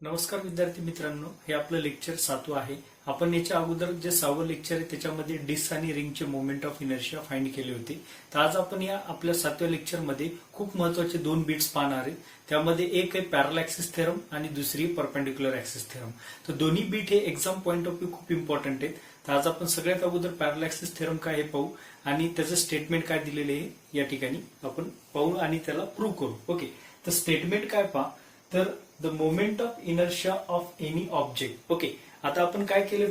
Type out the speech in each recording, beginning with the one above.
नमस्कार विद्यार्थी मित्रांनो, हे आपलं लेक्चर 7 आहे. आपण याच्या अगोदर जे 6वं लेक्चर आहे त्याच्यामध्ये डिस्क आणि रिंगचे मोमेंट ऑफ इनर्शिया फाइंड केले होते. तर आज आपण या आपल्या 7व्या लेक्चरमध्ये खूप महत्त्वाचे 2 बिट्स पाहणार आहे. त्यामध्ये एक आहे पॅरलल ऍक्सिस थेरम आणि दुसरी परपेंडिक्युलर ऍक्सिस थेरम. तर दोन्ही बिट हे एक्झाम पॉइंट ऑफ व्ह्यू खूप इम्पॉर्टंट आहेत. तर आज आपण सगळ्यात अगोदर पॅरलल ऍक्सिस थेरम काय हे पाहू आणि त्याचं स्टेटमेंट काय दिलेले आहे या ठिकाणी आपण पाहू आणि त्याला प्रूव्ह करू. ओके, तर स्टेटमेंट काय पहा, तर the moment of inertia of any object. Okay, आता आपण काय केले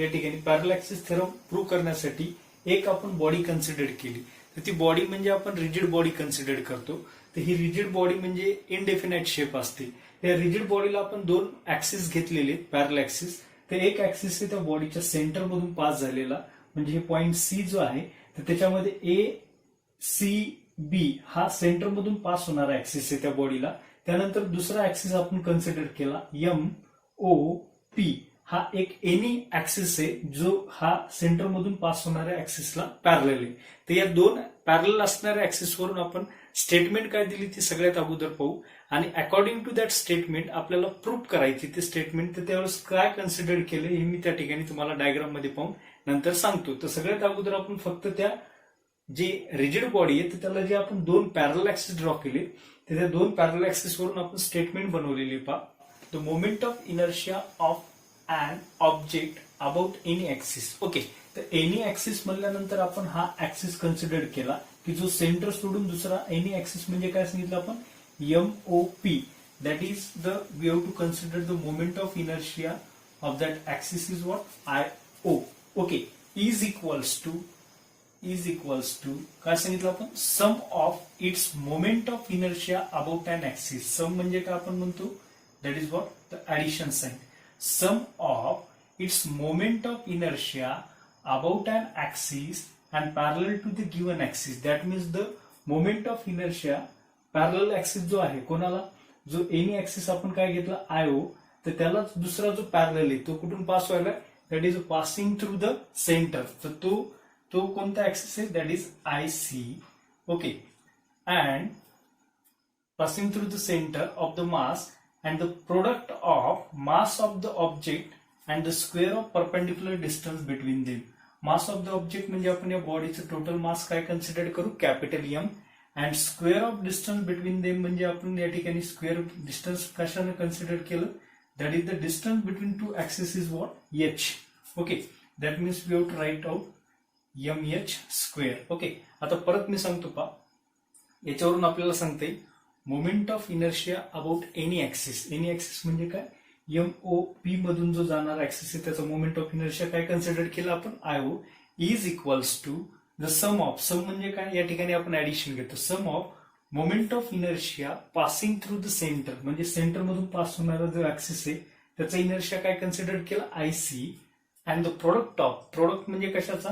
या ठिकाणी पॅरलल ऍक्सिस थेरम प्रूव्ह करण्यासाठी एक आपण बॉडी कन्सिडर केली. तर ती बॉडी म्हणजे आपण रिजिड बॉडी कन्सिडर करतो. तर ही रिजिड बॉडी म्हणजे इनडेफिनाइट शेप असते. या रिजिड बॉडीला आपण 2 ऍक्सिस घेतलेले पॅरलल ऍक्सिस. तर एक ऍक्सिस आहे त्या बॉडीच्या सेंटर मधून पास झालेला, म्हणजे हे पॉइंट सी जो आहे तर त्याच्यामध्ये ए सी बी हा सेंटर मधून पास होणारा ऍक्सिस आहे त्या बॉडीला. त्यानंतर दुसरा ऍक्सिस आपण कन्सिडर केला एम ओ पी, हा एक एनी ऍक्सिस आहे जो हा सेंटर मधून पास होणाऱ्या ऍक्सिसला पॅरलल आहे. तर या 2 पॅरलल असणाऱ्या ऍक्सिस वरून आपण स्टेटमेंट काय दिली ती सगळ्यात अगोदर पाहू आणि अकॉर्डिंग टू दॅट स्टेटमेंट आपल्याला प्रूव्ह करायची ते स्टेटमेंट. तर त्यावेळेस काय कन्सिडर केलं हे मी त्या ठिकाणी तुम्हाला डायग्राम मध्ये पाहून नंतर सांगतो. तर सगळ्यात अगोदर आपण फक्त त्या जे रिजिड बॉडी आहे तर त्याला जे आपण 2 पॅरलल ऍक्सिस ड्रॉ केले त्या 2 पॅरलल ऍक्सिस वरून आपण स्टेटमेंट बनवलेली पहा. The moment of inertia of an object about any axis. Okay, तर एनी ऍक्सिस म्हणल्यानंतर आपण हा ऍक्सिस कन्सिडर केला की जो सेंटर सोडून दुसरा एनी ऍक्सिस म्हणजे काय सांगितलं आपण M O P. That is the we have to consider the moment of inertia of that axis is what I O. Okay, is equals to काय सांगितलं आपण sum of its moment of inertia about an axis. Sum म्हणजे काय आपण म्हणतो that is what the addition sign. Sum of its moment of inertia about an axis and parallel to the given axis. That means the moment of inertia parallel axis जो आहे कोणाला, जो any axis आपण काय घेतला I ओ, तर त्याला दुसरा जो पॅरलल आहे तो कुठून पास व्हायला, that is passing through the centre. तर तो कोणता ऍक्सिस आहे that is I C. Okay, and passing through the centre of the mass and the product of mass of the object and the square of perpendicular distance between them. Mass of the object म्हणजे आपण या बॉडीचं total mass काय consider करू capital M, and square of distance between them म्हणजे आपण या ठिकाणी स्क्वेअर डिस्टन्स कशाने कन्सिडर केलं, that is the distance between 2 axis is what H. Okay, that means we have to write out M H square. Okay, आता परत मी सांगतो पहा, याच्यावरून आपल्याला सांगते moment of inertia about any axis. Any axis म्हणजे काय एम ओ पी मधून जो जाणारा ऍक्सिस आहे त्याचा मोमेंट ऑफ इनर्शिया काय कन्सिडर केलं आपण I O is equals to the sum of. Sum म्हणजे काय या ठिकाणी आपण ऍडिशन घेतो. Sum of moment of inertia passing through the centre म्हणजे सेंटर मधून पास होणारा जो ऍक्सिस आहे त्याचा इनर्शिया काय कन्सिडर केला I C, and the product म्हणजे कशाचा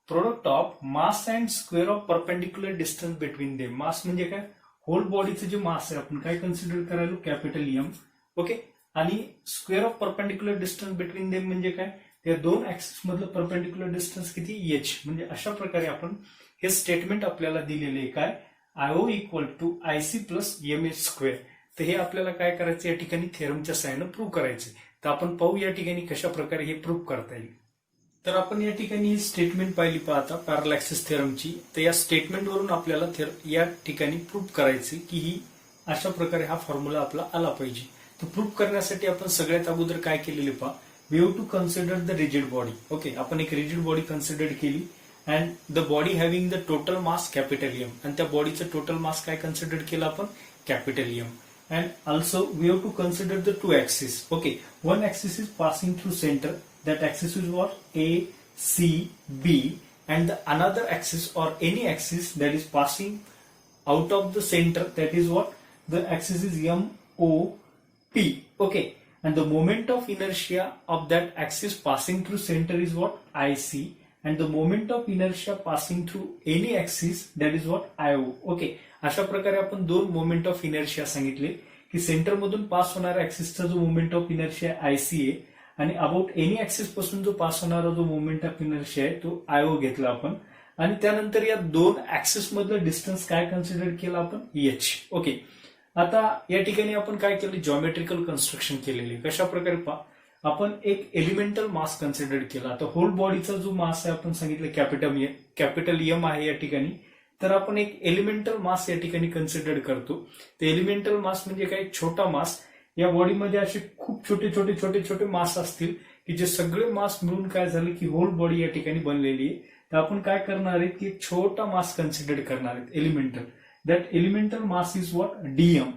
product of mass and square of perpendicular distance between them. Mass म्हणजे काय होल बॉडीचं जे मास आहे आपण काय कन्सिडर करायलो कॅपिटल एम. ओके, आणि square of perpendicular distance between them म्हणजे काय त्या 2 ऍक्सिस मधलं परपेंडिक्युलर डिस्टन्स किती एच. म्हणजे अशा प्रकारे आपण हे स्टेटमेंट आपल्याला दिलेले आहे काय I O equal to I C plus M H square. तर हे आपल्याला काय करायचं या ठिकाणी थेरमच्या सहाय्यानं प्रूव्ह करायचे. तर आपण पाहू या ठिकाणी कशा प्रकारे हे प्रूव्ह करता येईल. तर आपण या ठिकाणी स्टेटमेंट पाहिली पाहता पॅरलल ऍक्सिस थेरमची. तर या स्टेटमेंटवरून आपल्याला या ठिकाणी प्रूव्ह करायचे की ही अशा प्रकारे हा फॉर्म्युला आपला आला पाहिजे. तर प्रूव्ह करण्यासाठी आपण सगळ्यात अगोदर काय केलेले पहा, we have to consider the rigid body. Okay, आपण एक रिजिड बॉडी कन्सिडर केली and the body having the total mass capital M, आणि त्या बॉडीचं टोटल मास काय कन्सिडर केलं आपण capital M. And also we have to consider the 2 axes. Okay, one axis is passing through center. That axis is what A, C, B, and the another axis or any axis that is passing out of the center. That is what the axis is M, O, P. Okay, and the moment of inertia of that axis passing through center is what I C, and the moment of inertia passing through any axis that is what I O. Okay, अशा प्रकारे आपण 2 moment of inertia सांगितले की centre मधून pass होणाऱ्या ऍक्सिसचा जो moment of inertia I C आहे आणि अबाउट एनी ऍक्सिस पासून जो पास होणारा जो मोमेंट ऑफ इनर्शिया आहे तो आय ओ घेतला आपण, आणि त्यानंतर या 2 ऍक्सिस मधलं डिस्टन्स काय कन्सिडर केलं आपण एच. ओके, आता या ठिकाणी आपण काय केलं, जॉमेट्रिकल कन्स्ट्रक्शन केलेले. कशा प्रकारे पहा, आपण एक एलिमेंटल मास कन्सिडर केला. आता होल बॉडीचा जो मास आहे आपण सांगितलं कॅपिटल एम आहे या ठिकाणी, तर आपण एक एलिमेंटल मास या ठिकाणी कन्सिडर करतो. ते एलिमेंटल मास म्हणजे काय, छोटा मास. या बॉडीमध्ये असे खूप छोटे छोटे छोटे छोटे मास असतील की जे सगळे मास मिळून काय झालं की होल बॉडी या ठिकाणी बनलेली आहे. तर आपण काय करणार आहेत की एक छोटा मास कन्सिडर करणार आहेत elemental. That elemental mass is what, DM.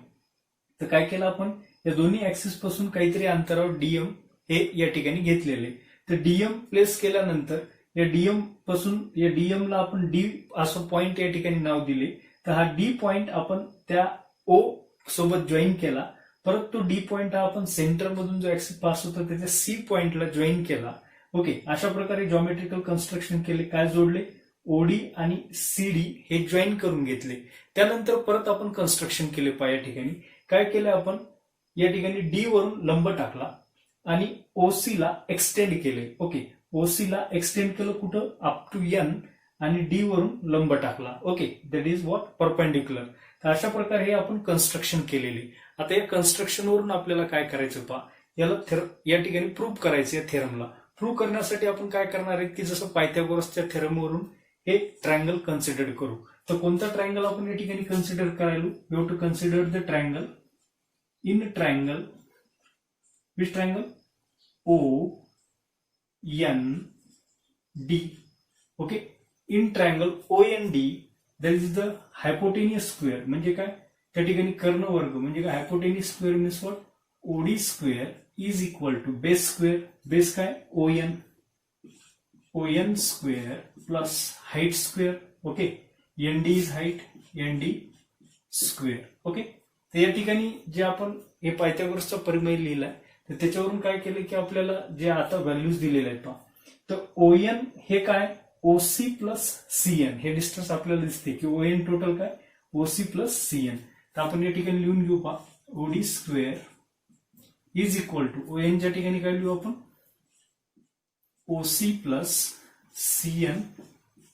तर काय केलं आपण, या दोन्ही ऍक्सिस पासून काहीतरी अंतरावर डीएम हे या ठिकाणी घेतलेले. तर डीएम प्लेस केल्यानंतर या डीएम पासून या डीएम ला आपण डी असं पॉइंट या ठिकाणी नाव दिले. तर हा डी पॉइंट आपण त्या ओ सोबत जॉईन केला. परत तो डी पॉइंट हा आपण सेंटर मधून जो ऍक्सिस पास होता त्याच्या सी पॉइंटला जॉईन केला. ओके, अशा प्रकारे जॉमेट्रिकल कन्स्ट्रक्शन केले. काय जोडले, ओडी आणि सीडी हे जॉईन करून घेतले. त्यानंतर परत आपण कन्स्ट्रक्शन केले. या ठिकाणी काय केलं आपण, या ठिकाणी डी वरून लंब टाकला आणि ओसी ला एक्सटेंड केले. ओके, ओसी ला एक्सटेंड केलं कुठं, अप टू एन, आणि डी वरून लंब टाकला. Okay, that is what, perpendicular. तर अशा प्रकारे हे आपण कन्स्ट्रक्शन केलेले. आता या कन्स्ट्रक्शन वरून आपल्याला काय करायचं पहा, याला या ठिकाणी प्रूव्ह करायचं. या थेरमला प्रूव्ह करण्यासाठी आपण काय करणार आहे की जसं पायथागोरसच्या थेरम वरून हे ट्रायंगल कन्सिडर करू. तर कोणता ट्रायंगल आपण या ठिकाणी कन्सिडर करायला, you have to consider the triangle in triangle, which triangle, O N D. Okay, in triangle O N D that is the hypotenuse square. म्हणजे काय, त्या ठिकाणी कर्ण वर्ग म्हणजे काय, hypotenuse square means what, OD square is equal to base square. Base काय, ON square plus height square. Okay, N D is height, N D square. Okay, तर या ठिकाणी जे आपण हे पायथागोरसचा परिमेय लिहिलाय, तर त्याच्यावरून काय केलं की आपल्याला जे आता व्हॅल्यूज दिलेले आहेत पहा. तर ओएन हे काय, ओसी प्लस सीएन. हे डिस्टन्स आपल्याला दिसते की ओएन टोटल काय, ओसी प्लस सीएन. तर आपण या ठिकाणी लिहून घेऊ पहा, OD square is equal to ओएनच्या ठिकाणी काय लिहू आपण, OC plus CN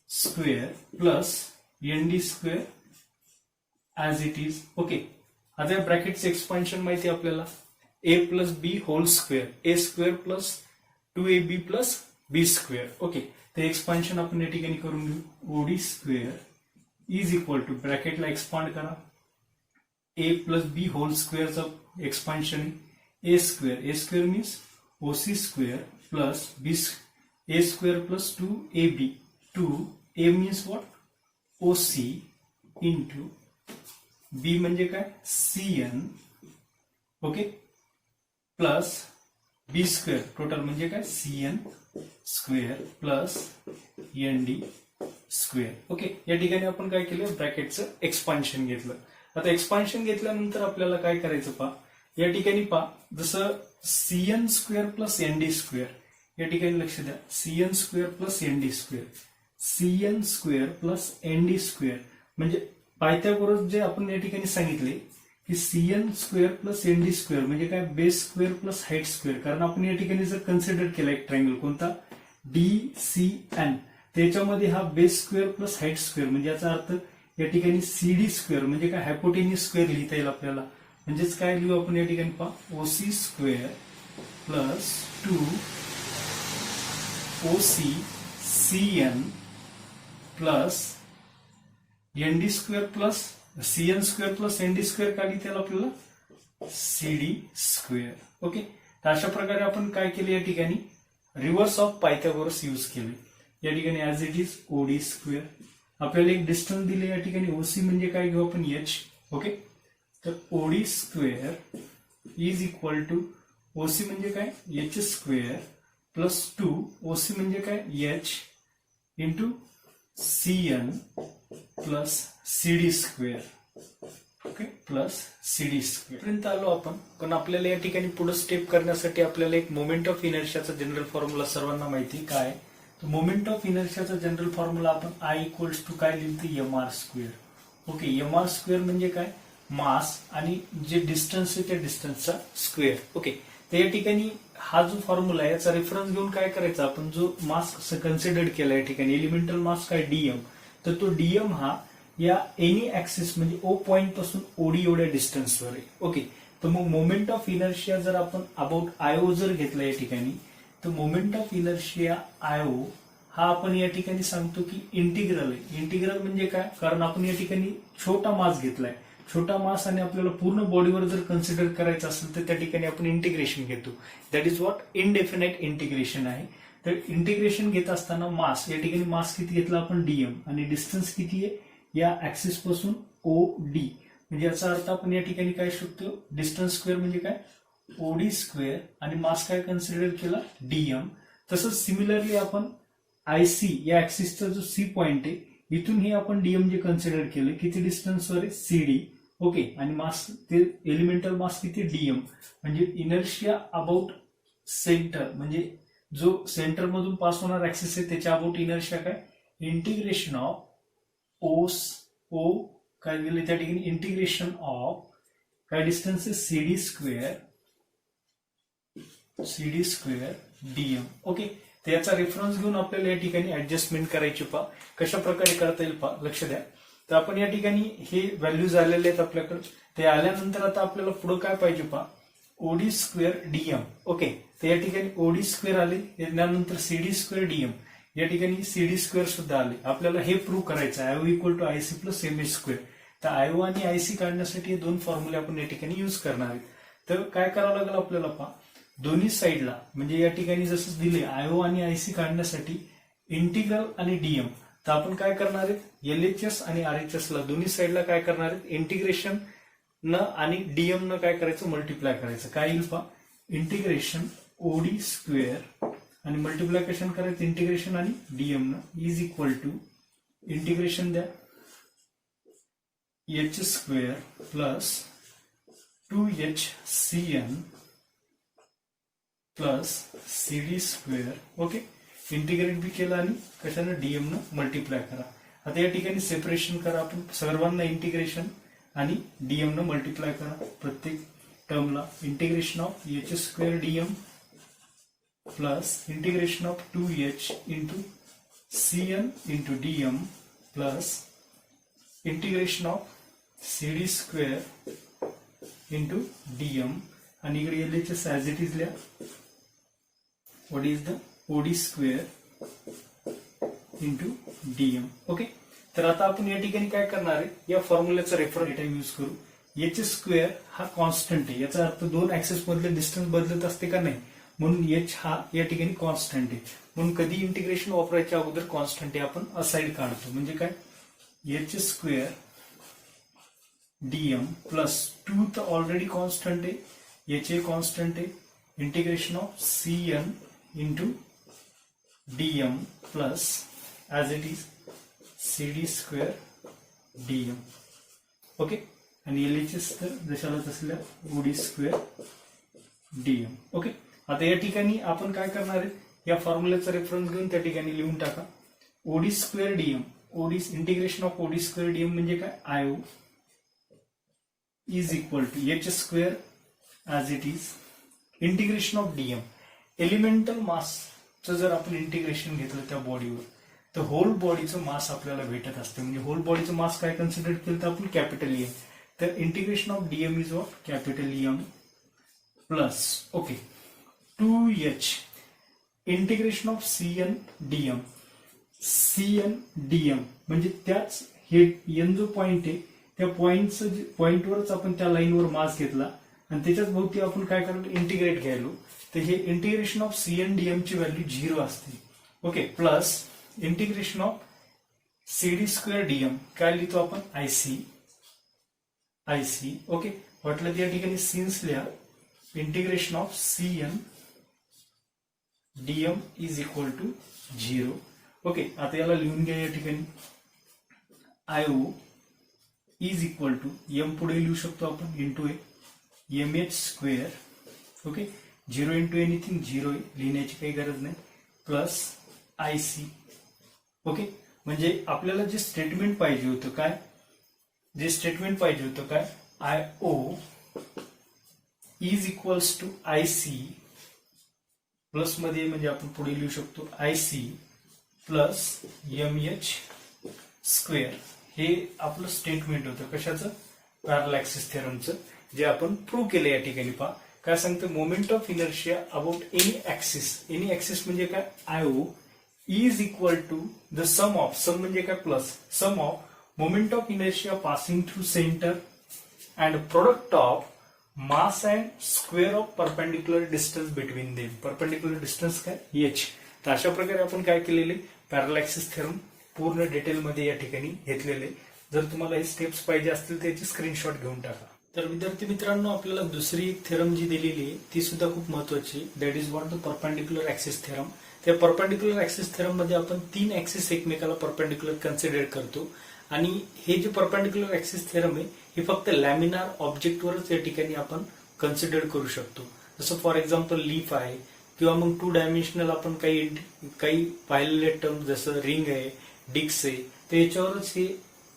square plus N D square as it is. Okay, आता या ब्रॅकेटचं एक्सपान्शन माहिती आहे आपल्याला, A plus B whole square, A square plus 2ab plus B square. Okay, ते एक्सपान्शन आपण या ठिकाणी करून घेऊ. OD square is equal to, ब्रॅकेटला एक्सपांड करा, ए प्लस बी होल स्क्वेअरचं expansion, A square means OC square plus B, A square plus 2ab, 2a means what, OC into B म्हणजे काय, CN. Okay, plus B square total म्हणजे काय, CN square plus N D square. Okay, या ठिकाणी आपण काय केलं, ब्रॅकेटचं expansion घेतलं. आता एक्सपान्शन घेतल्यानंतर आपल्याला काय करायचं पहा, या ठिकाणी पहा, जसं CN square plus N D square, या ठिकाणी लक्ष द्या, CN square plus N D square, CN square plus N D square म्हणजे पायथागोरस जे आपण या ठिकाणी सांगितले की CN square plus N D square म्हणजे काय, base square plus height square. कारण आपण या ठिकाणी जर कन्सिडर केला एक ट्रायंगल कोणता, डी सी एन, त्याच्यामध्ये हा base square plus height square म्हणजे याचा अर्थ या ठिकाणी सीडी स्क्वेअर म्हणजे काय, हायपोटेनियस स्क्वेअर लिहिता येईल आपल्याला. म्हणजेच काय लिहू आपण या ठिकाणी पहा, OC square plus 2 OC CN plus N D square plus CN square plus N D square काय लिहिता येईल आपल्याला, सीडी स्क्वेअर. ओके, तर अशा प्रकारे आपण काय केले, या ठिकाणी रिव्हर्स ऑफ पायथागोरस यूज केले. या ठिकाणी as it is OD square, आपल्याला एक डिस्टन्स दिले या ठिकाणी, ओसी म्हणजे काय घेऊ आपण, एच. ओके, तर OD square is equal to, OC म्हणजे काय, एच स्क्वेअर प्लस 2 ओसी म्हणजे काय, H into CN plus CD square. Okay, plus CD square पर्यंत आलो आपण. पण आपल्याला या ठिकाणी पुढे स्टेप करण्यासाठी आपल्याला एक मोमेंट ऑफ इनर्शियाचा जनरल फॉर्म्युला सर्वांना माहिती काय. तर मोमेंट ऑफ इनर्शियाचा जनरल फॉर्म्युला आपण आय इक्वल्स टू काय लिहितो, M R square. Okay, M R square म्हणजे काय, मास आणि जे डिस्टन्स आहे त्या डिस्टन्सचा स्क्वेअर. ओके, तर या ठिकाणी हा जो फॉर्म्युला आहे याचा रेफरन्स घेऊन काय करायचा, आपण जो मास कन्सिडर केला या ठिकाणी एलिमेंटल मास काय, डीएम, तर तो डीएम हा या एनी ऍक्सिस म्हणजे ओ पॉइंट पासून ओडी एवढ्या डिस्टन्सवर आहे. ओके, तर मग मोमेंट ऑफ इनर्शिया जर आपण अबाउट आयओ जर घेतला या ठिकाणी, तर मोमेंट ऑफ इनर्शिया आयओ हा आपण या ठिकाणी सांगतो की इंटिग्रल आहे. इंटिग्रल म्हणजे काय, कारण आपण या ठिकाणी छोटा मास घेतलाय, छोटा मास आणि आपल्याला पूर्ण बॉडीवर जर कन्सिडर करायचं असेल तर त्या ठिकाणी आपण इंटिग्रेशन घेतो. That is what indefinite integration आहे. तर इंटिग्रेशन घेत असताना मास, या ठिकाणी मास किती घेतला आपण डीएम, आणि डिस्टन्स किती आहे या ऍक्सिस पासून ओ डी, म्हणजे याचा अर्थ आपण या ठिकाणी काय शकतो, डिस्टन्स स्क्वेअर म्हणजे काय ओडी स्क्वेअर, आणि मास काय कन्सिडर केला डीएम. तसंच सिमिलरली आपण आयसी या ऍक्सिसचा जो सी पॉइंट आहे इथून हे आपण डीएम जे कन्सिडर केलं किती डिस्टन्सवर आहे सीडी. ओके, आणि मास ते एलिमेंटल मास किती डीएम, म्हणजे इनर्शिया अबाउट सेंटर, म्हणजे जो सेंटर मधून पास होणार ऍक्सिस आहे त्याच्या अबाउट इनर्शिया काय इंटिग्रेशन ऑफ ओ काय दिले त्या ठिकाणी इंटिग्रेशन ऑफ काय डिस्टन्स आहे सीडी स्क्वेअर डीएम. ओके, तर याचा रेफरन्स घेऊन आपल्याला या ठिकाणी ऍडजस्टमेंट करायची पहा कशा प्रकारे करता येईल पहा, लक्ष द्या. तर आपण या ठिकाणी हे व्हॅल्यूज आलेले आहेत आपल्याकडे, ते आल्यानंतर आता आपल्याला पुढे काय पाहिजे पहा ओडी स्क्वेअर डीएम. ओके, तर या ठिकाणी ओडी स्क्वेअर आले, त्यानंतर सीडी स्क्वेअर डीएम, या ठिकाणी सीडी स्क्वेअर सुद्धा आले. आपल्याला हे प्रूव्ह करायचं आहे IO equal to IC plus M H square. तर आयओ आणि आयसी काढण्यासाठी हे दोन फॉर्म्युले आपण या ठिकाणी युज करणार आहेत. तर काय करावं लागेल आपल्याला पहा, दोन्ही साईडला म्हणजे या ठिकाणी जसं दिले आयओ आणि आयसी काढण्यासाठी इंटिग्रल आणि डीएम, तर आपण काय करणार आहेत एलएचएस आणि आरएचएस ला दोन्ही साईडला काय करणार आहेत इंटिग्रेशन न आणि डीएम न काय करायचं मल्टिप्लाय करायचं. काय येईल पहा इंटिग्रेशन ओडी स्क्वेअर आणि मल्टिप्लिकेशन करायचं इंटिग्रेशन आणि डीएम न इज इक्वल टू इंटिग्रेशन द्या H square plus 2HCN plus CD square. Okay, integrate भी केलं आणि कशानं डीएम न मल्टिप्लाय करा. आता या ठिकाणी सेपरेशन करा आपण सर्वांना इंटिग्रेशन आणि डीएम न मल्टिप्लाय करा प्रत्येक टर्मला. Integration of H square DM plus integration of 2H into CN into DM plus integration of CD square into DM, आणि इकडे एलएचएस ऍज इट इज लिहा. What is the OD square into DM. Okay, तर आता आपण या ठिकाणी काय करणार आहे या फॉर्म्युल्याचा रेफरन्स टाइम यूज करू. एच स्क्वेअर हा कॉन्स्टंट आहे, याचा अर्थ दोन ऍक्सेस मधले डिस्टन्स बदलत असते का नाही, म्हणून एच हा या ठिकाणी कॉन्स्टंट आहे. म्हणून कधी इंटिग्रेशन वापरायच्या अगोदर कॉन्स्टंट आहे आपण असाइड काढतो. म्हणजे काय एच स्क्वेअर डीएम प्लस 2 तर ऑलरेडी कॉन्स्टंट आहे, एच ए कॉन्स्टंट आहे, integration of CN into DM plus as it is CD square DM. Okay, आणि एलएचएस तर जशाला तसल्या ओडी स्क्वेअर डीएम. ओके, आता या ठिकाणी आपण काय करणार आहे या फॉर्म्युल्याचा रेफरन्स घेऊन त्या ठिकाणी लिहून टाका OD square DM. OD integration of OD square DM म्हणजे काय IO is equal to H square as it is integration of DM. Elemental मासचं जर आपण इंटिग्रेशन घेतलं त्या बॉडीवर तर होल बॉडीचं मास आपल्याला भेटत असते. म्हणजे होल बॉडीचं मास काय कन्सिडर केलं तर आपण कॅपिटल एम. तर integration of DM is of capital M plus okay 2H integration of CN DM. CN DM म्हणजे त्याच हे एन जो पॉइंट आहे त्या पॉइंटवरच आपण त्या लाईनवर मास घेतला आणि त्याच्याच भोवती आपण काय करतो इंटिग्रेट घ्यायलो. तर हे इंटिग्रेशन ऑफ CN डीएम ची व्हॅल्यू 0 असते. Okay, plus integration of CD square DM काय लिहितो आपण आयसी. ओके, वाटलं त्या ठिकाणी सिन्स लिहा integration of CN DM is equal to 0. Okay, आता याला लिहून घ्या या ठिकाणी IO is equal to M पुढे लिहू शकतो आपण into M H square. Okay, 0 into anything 0 लिहिण्याची काही गरज नाही प्लस आयसी. ओके, म्हणजे आपल्याला जे स्टेटमेंट पाहिजे होतं काय IO is equals to IC plus मध्ये म्हणजे आपण पुढे लिहू शकतो IC plus M H square. हे आपलं स्टेटमेंट होतं कशाचं, पॅरलल ऍक्सिस थेरमचं, जे आपण प्रूव्ह केलं या ठिकाणी. पहा काय सांगतं, moment of inertia about any axis म्हणजे काय, IO is equal to the sum म्हणजे काय, plus sum of moment of inertia passing through centre and product of mass and square of perpendicular distance between them. Perpendicular distance काय, H. तर अशा प्रकारे आपण काय केलेले, पॅरलल ऍक्सिस थेरम पूर्ण डिटेलमध्ये या ठिकाणी घेतलेले. जर तुम्हाला हे स्टेप्स पाहिजे असतील त्याची स्क्रीनशॉट घेऊन टाका. तर विद्यार्थी मित्रांनो, आपल्याला दुसरी एक थेरम जी दिलेली आहे ती सुद्धा खूप महत्वाची, that is what the perpendicular axis theorem. त्या परपेंडिक्युलर ऍक्सिस थेरम मध्ये आपण 3 ऍक्सिस एकमेकाला परपेंडिक्युलर कन्सिडर करतो. आणि हे जे परपेंडिक्युलर ऍक्सिस थेरम आहे हे फक्त लॅमिनार ऑब्जेक्टवरच या ठिकाणी आपण कन्सिडर करू शकतो. जसं फॉर एक्झाम्पल लीफ आहे किंवा मग 2 डायमेन्शनल आपण काही पाहिलेले टर्म जसं रिंग आहे, डिक्स आहे, तर याच्यावरच हे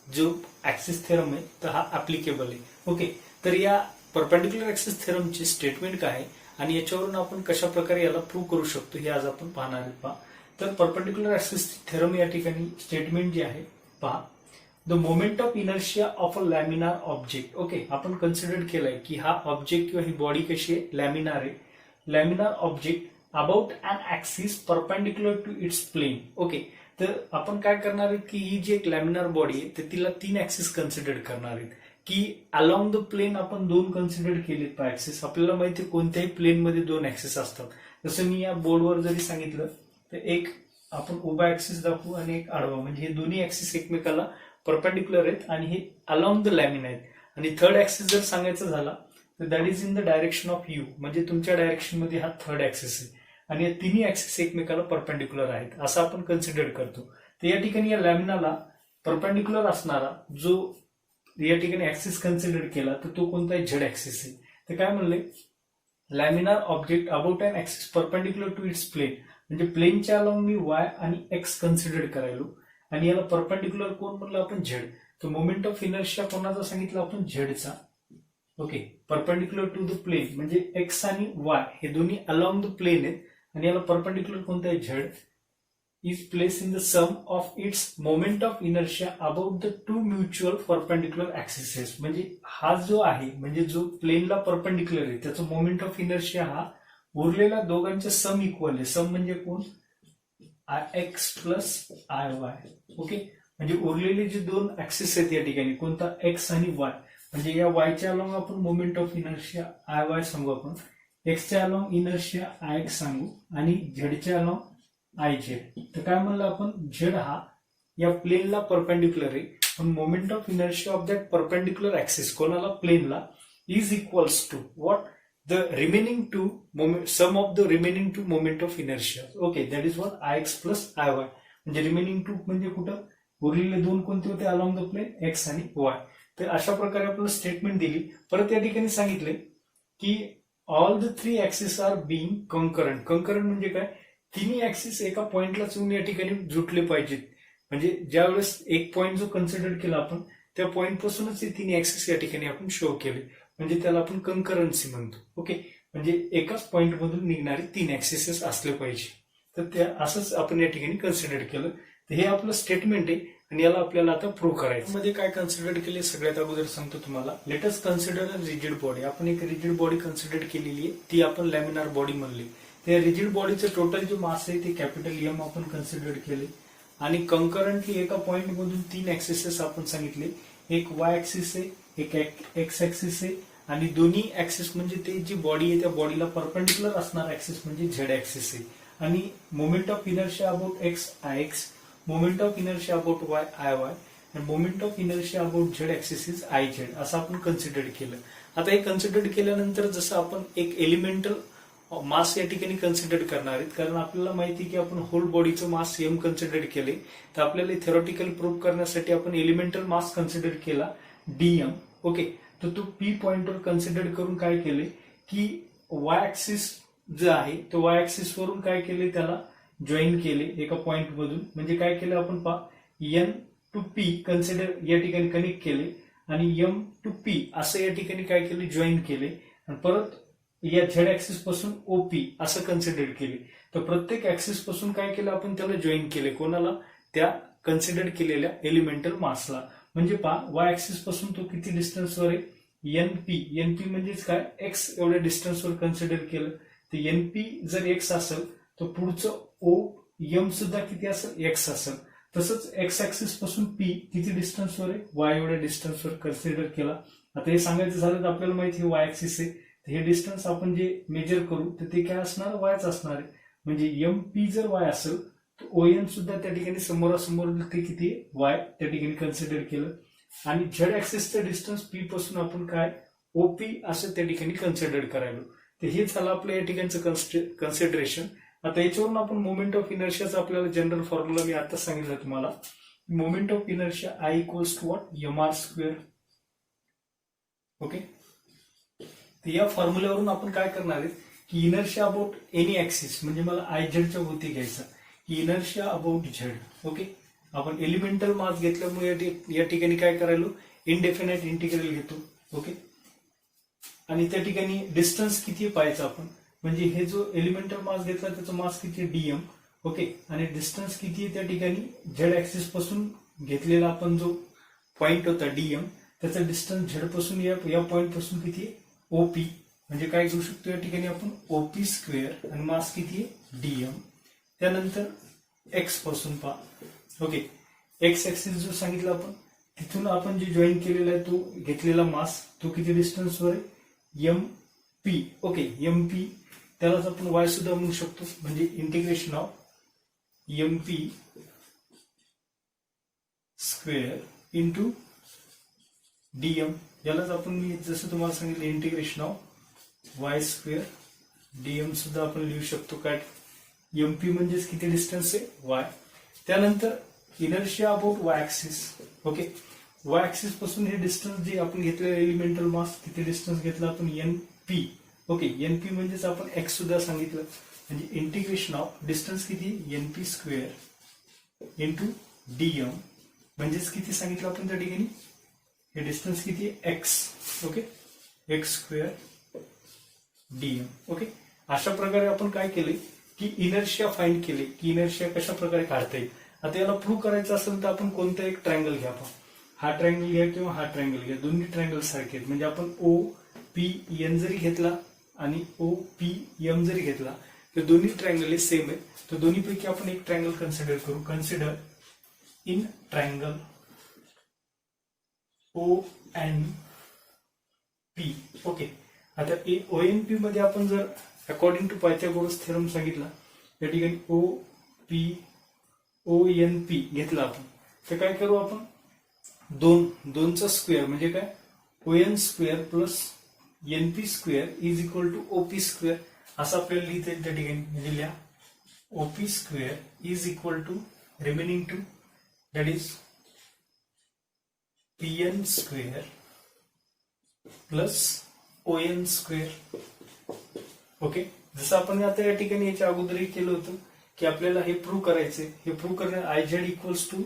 जो ऍक्सिस थेरम आहे तर हा ऍप्लिकेबल आहे. ओके, तर या परपेंडिक्युलर ऍक्सिस थेरमचे स्टेटमेंट काय आहे आणि याच्यावरून आपण कशा प्रकारे याला प्रूव्ह करू शकतो हे आज आपण पाहणार आहोत. पहा, तर परपेंडिक्युलर ऍक्सिस थेरम या ठिकाणी स्टेटमेंट जे आहे, पहा, the moment of inertia of a laminar object. Okay, आपण कन्सिडर केलंय की हा ऑब्जेक्ट किंवा ही बॉडी कशी आहे, लॅमिनार आहे. Laminar object about an axis perpendicular to its plane. Okay, तर आपण काय करणार आहेत की ही जी एक लॅमिनार बॉडी आहे तर तिला 3 ऍक्सिस कन्सिडर करणार आहेत. की अलॉंग द प्लेन आपण 2 कन्सिडर केलेत ऍक्सिस. आपल्याला माहिती आहे कोणत्याही प्लेन मध्ये 2 ऍक्सिस असतात. जसं मी या बोर्डवर जरी सांगितलं तर एक आपण उभा ऍक्सिस दाखवू आणि एक आडवा, म्हणजे हे दोन्ही ऍक्सिस एकमेकाला परपेंडिक्युलर आहेत आणि हे अलॉंग द लॅमिन आहेत. आणि थर्ड ऍक्सिस जर सांगायचं झाला तर that is in the direction of you, म्हणजे तुमच्या डायरेक्शन मध्ये हा थर्ड ऍक्सिस आहे. आणि या तिन्ही ऍक्सिस एकमेकाला परपेंडिक्युलर आहेत असं आपण कन्सिडर करतो. तर या ठिकाणी या लॅमिनाला परपेंडिक्युलर असणारा जो या ठिकाणी ऍक्सिस कन्सिडर केला तर तो कोणता आहे, झेड ऍक्सिस आहे. तर काय म्हणले, laminar object about an axis perpendicular to its plane, म्हणजे प्लेनच्या अलॉंग मी वाय आणि एक्स कन्सिडर करायलो आणि याला परपेंडिक्युलर कोण म्हणलं आपण, झेड. तर मोमेंट ऑफ इनर्शिया कोणाचा सांगितलं आपण, झेडचा. Okay, perpendicular to the plane म्हणजे एक्स आणि वाय हे दोन्ही अलॉंग द प्लेन आहेत आणि याला परपेंडिक्युलर कोणता आहे, Z. Is place in the sum of its moment of inertia about the 2 mutual perpendicular axes. म्हणजे हा जो आहे, म्हणजे जो प्लेनला परपेंडिक्युलर आहे त्याचा मोमेंट ऑफ इनर्शिया हा उरलेल्या दोघांचे सम इक्वल आहे. सम म्हणजे कोण, I X plus I Y. Okay, म्हणजे उरलेले जे 2 ऍक्सिस आहेत या ठिकाणी, कोणता, एक्स आणि वाय. म्हणजे या वायच्या अलॉंग आपण moment of inertia I Y सांगू, आपण एक्सच्या अलॉंग इनर्शिया आय एक्स सांगू आणि झेडच्या अलॉंग आय झेड. तर काय म्हणलं आपण, झेड हा या प्लेनला परपेंडिक्युलर आहे, पण moment of inertia of that perpendicular axis कोणाला, प्लेनला, is equals to what, the remaining two moment, sum of the remaining two moment of inertia. Okay, that is what I X plus I Y. म्हणजे remaining two म्हणजे कुठं, उरलेले 2 कोणते होते, along the plane, X आणि Y. तर अशा प्रकारे आपल्याला स्टेटमेंट दिली. परत या ठिकाणी सांगितले की all the 3 axis are being concurrent. Concurrent म्हणजे काय, तिन्ही ऍक्सिस एका पॉइंटलाच येऊन या ठिकाणी जुटले पाहिजेत. म्हणजे ज्यावेळेस एक पॉइंट जो कन्सिडर केला आपण त्या पॉइंट पासूनच हे 3 ऍक्सिस या ठिकाणी आपण शो केले, म्हणजे त्याला आपण कंकरन्सी म्हणतो. ओके, म्हणजे एकाच पॉइंट मधून निघणारे 3 ऍक्सिसेस असले पाहिजे. तर त्या असंच आपण या ठिकाणी कन्सिडर केलं. तर हे आपलं स्टेटमेंट आहे आणि याला आपल्याला आता प्रूव्ह करायचं. मध्ये काय कन्सिडर केले सगळ्यात अगोदर सांगतो तुम्हाला. Let's consider a rigid body. आपण एक रिजिड बॉडी कन्सिडर केलेली आहे, ती आपण लॅमिनार बॉडी म्हणली. त्या रिजिड बॉडीचं टोटल जे मास आहे ते कॅपिटल एम आपण कन्सिडर केले आणि कंकरंटली एका पॉइंट मधून 3 ऍक्सिसेस आपण सांगितले. एक वाय ऍक्सिस आहे, एक एक्स ऍक्सिस आहे आणि दोन्ही ऍक्सिस म्हणजे ते जी बॉडी आहे त्या बॉडीला परपेंडिक्युलर असणार ऍक्सिस म्हणजे झेड ऍक्सिस आहे. आणि moment of inertia about X I X, moment of inertia about Y I Y आणि moment of inertia about Z axis is I Z असं आपण कन्सिडर केलं. आता हे कन्सिडर केल्यानंतर जसं आपण एक एलिमेंटल मास या ठिकाणी कन्सिडर करणार आहेत, कारण आपल्याला माहिती की आपण होल बॉडीचं मास एम कन्सिडर केले, तर आपल्याला थेरॉटिकल प्रूव्ह करण्यासाठी आपण एलिमेंटल मास कन्सिडर केला डीएम. ओके, तर तो पी पॉइंटवर कन्सिडर करून काय केले की वाय ऍक्सिस जे आहे तो वाय ऍक्सिस वरून काय केले, त्याला जॉईन केले एका पॉइंट मधून. म्हणजे काय केलं आपण, पहा, एन टू पी कन्सिडर या ठिकाणी कनेक्ट केले आणि एम टू पी असं या ठिकाणी काय केले, जॉईन केले आणि परत या झेड ऍक्सिस पासून ओपी असं कन्सिडर केले. तर प्रत्येक ऍक्सिस पासून काय केलं आपण, त्याला जॉईन केले कोणाला, त्या कन्सिडर केलेल्या एलिमेंटल मासला. म्हणजे पहा वाय ऍक्सिस पासून तो किती डिस्टन्सवर आहे एनपी म्हणजेच काय एक्स एवढ्या डिस्टन्सवर कन्सिडर केलं तर एनपी जर एक्स असेल तर पुढचं ओ एम सुद्धा किती असेल एक्स असेल. तसंच एक्स ऍक्सिस पासून पी किती डिस्टन्सवर आहे वाय एवढ्या डिस्टन्सवर कन्सिडर केला. आता हे सांगायचं झालं तर आपल्याला माहिती आहे वाय ऍक्सिस आहे तर हे डिस्टन्स आपण जे मेजर करू तर ते काय असणार वायच असणार आहे. म्हणजे एम पी जर वाय असेल तर ओ एन सुद्धा त्या ठिकाणी समोरासमोर ते किती वाय त्या ठिकाणी कन्सिडर केलं. आणि झेड ऍक्सिसचं डिस्टन्स पी पासून आपण काय ओपी असं त्या ठिकाणी कन्सिडर करायलो. तर हे झालं आपलं या ठिकाणचं कन्सिडरेशन. आता याच्यावरून आपण मोमेंट ऑफ इनर्शियाचा आपल्याला जनरल फॉर्म्युला मी आता सांगितलं तुम्हाला. Moment of inertia I equals to what M R square. Okay, तर या फॉर्म्युल्यावरून आपण काय करणार आहे की इनर्शिया अबाउट एनी ऍक्सिस म्हणजे मला आय झेडच्या भोवती घ्यायचा की इनर्शिया अबाउट झेड. ओके, आपण एलिमेंटल मास घेतल्यामुळे या ठिकाणी काय करायलो इनडेफिनाइट इंटिग्रल घेतो. ओके, आणि त्या ठिकाणी डिस्टन्स किती पाहायचं आपण म्हणजे हे जो एलिमेंटल मास घेतला त्याचा मास किती डीएम. ओके, आणि डिस्टन्स किती आहे त्या ठिकाणी झेड ऍक्सिस पासून घेतलेला आपण जो पॉइंट होता डीएम त्याचा डिस्टन्स झेड पासून या पॉइंट पासून किती आहे ओपी. म्हणजे काय घेऊ शकतो या ठिकाणी आपण ओपी स्क्वेअर आणि मास किती आहे डीएम. त्यानंतर एक्स पासून पहा. ओके, एक्स ऍक्सिस जो सांगितला आपण तिथून आपण जे जॉईन केलेला आहे तो घेतलेला मास तो किती डिस्टन्सवर आहे M P. Okay, M P त्यालाच आपण वाय सुद्धा म्हणू शकतो म्हणजे integration of M P square into DM. यालाच आपण मी जसं तुम्हाला सांगितलं integration of Y square DM सुद्धा आपण लिहू शकतो. काय एमपी म्हणजेच किती डिस्टन्स आहे वाय. त्यानंतर inertia about Y axis. Okay, Y axis पासून हे डिस्टन्स जे आपण घेतलेलं एलिमेंटल मास किती डिस्टन्स घेतला आपण N P. Okay, N P म्हणजेच आपण एक्स सुद्धा सांगितलं म्हणजे इंटिग्रेशन ऑफ डिस्टन्स किती N P square into DM म्हणजेच किती सांगितलं आपण त्या ठिकाणी हे डिस्टन्स किती आहे x. Okay, x square DM. Okay, अशा प्रकारे आपण काय केले की इनर्शिया फाइंड केले की इनर्शिया कशा प्रकारे काढता येईल. आता याला प्रूव्ह करायचं असेल तर आपण कोणता एक ट्रायंगल घ्या. हा ट्रायंगल घ्या किंवा हा ट्रायंगल घ्या, दोन्ही ट्रायंगल सारखे आहेत. म्हणजे आपण ओ पी एन जरी घेतला आणि ओ पी एम जरी घेतला तर दोन्ही ट्रायंगल सेम आहे. तर दोन्हीपैकी आपण एक ट्रायंगल कन्सिडर करू. Consider in triangle O N P. Okay, आता ओ एन पी मध्ये आपण जर अकॉर्डिंग टू पायथागोरस थेरम सांगितला या ठिकाणी O P O N P घेतला आपण तर काय करू आपण दोनचा स्क्वेअर म्हणजे काय O N square plus N P square is equal to OP square असं आपल्याला लिहिता येईल त्या ठिकाणी. म्हणजे लिहा OP square is equal to remaining two that is P N square plus O N square. Okay, जसं आपण आता या ठिकाणी याच्या अगोदरही केलं होतं की आपल्याला हे प्रूव्ह करायचंय. हे प्रूव्ह करण्या I Z equals to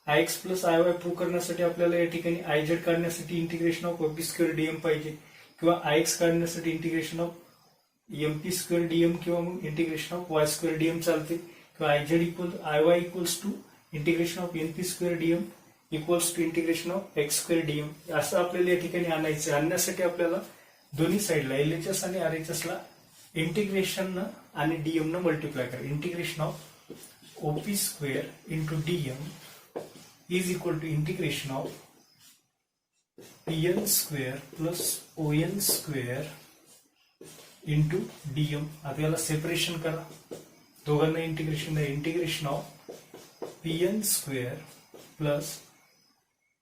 I X plus I Y prove करण्यासाठी आपल्याला या ठिकाणी आय झेड काढण्यासाठी integration of OP square DM पाहिजे किंवा आय एक्स काढण्यासाठी integration of M P square DM किंवा मग integration of Y square DM चालते किंवा I Z equal I Y equals to integration of N P square DM equals to integration of X square DM असं आपल्याला या ठिकाणी आणायचं. आणण्यासाठी आपल्याला दोन्ही साईडला एलएचएस आणि आरएचएसला इंटिग्रेशन आणि डीएम न मल्टिप्लाय करा. Integration of OP square into DM is equal to integration of P N square plus O N square into DM. आता याला सेपरेशन करा दोघांना इंटिग्रेशन द्या. Integration of P N square plus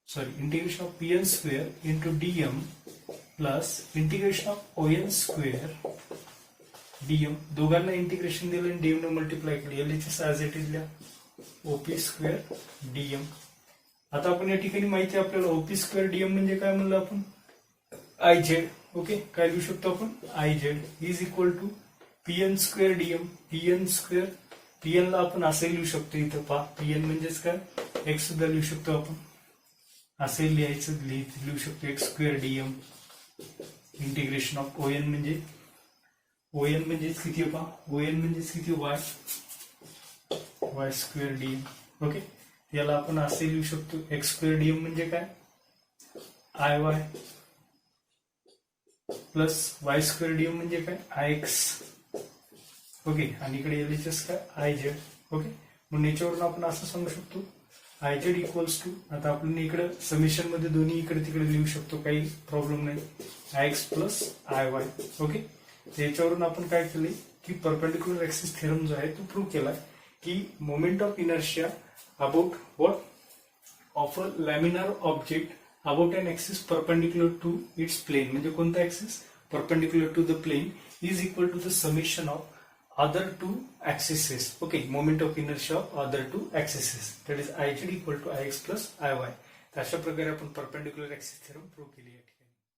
integration of P N square into DM plus integration of O N square DM. दोघांना integration दिलं आणि DM न multiply केलं. एलएचएस ऍज इट इज लिहा ओपी स्क्वेअर डीएम. आता आपण या ठिकाणी माहिती आहे आपल्याला ओपी स्क्वेअर डीएम म्हणजे काय म्हणलं आपण आय झेड. ओके, काय लिहू शकतो आपण I Z is equal to P N square DM. P N square P N ला आपण असे लिहू शकतो इथं पहा पी एन म्हणजेच काय एक्स सुद्धा लिहू शकतो आपण असे लिहायचं लिहू शकतो X square DM integration of O N म्हणजेच किती पहा ओ एन म्हणजेच किती वाय स्क्वेअर डीएम. ओके, याला आपण असे लिहू शकतो एक्स स्क्वेअर डीएम म्हणजे काय I Y plus y square DM म्हणजे काय आय एक्स. ओके, आणि इकडे एलएचएस काय आय झेड. ओके, म्हणून याच्यावरून आपण असं सांगू शकतो आय झेड इक्वल्स टू, आता आपण इकडे समेशन मध्ये दोन्ही इकडे तिकडे लिहू शकतो, काही प्रॉब्लेम नाही, I X plus I Y. Okay, याच्यावरून आपण काय केले की परपेंडिक्युलर ऍक्सिस थेरम जो आहे तो प्रूव्ह केला की moment of inertia about what of a laminar object about an axis perpendicular to its plane, म्हणजे कोणता axis perpendicular to the plane is equal to the summation of other two axes. Okay, moment of inertia of other two axes, that is Iz equal to Ix plus Iy. तर अशा प्रकारे आपण perpendicular axis theorem prove केली आहे.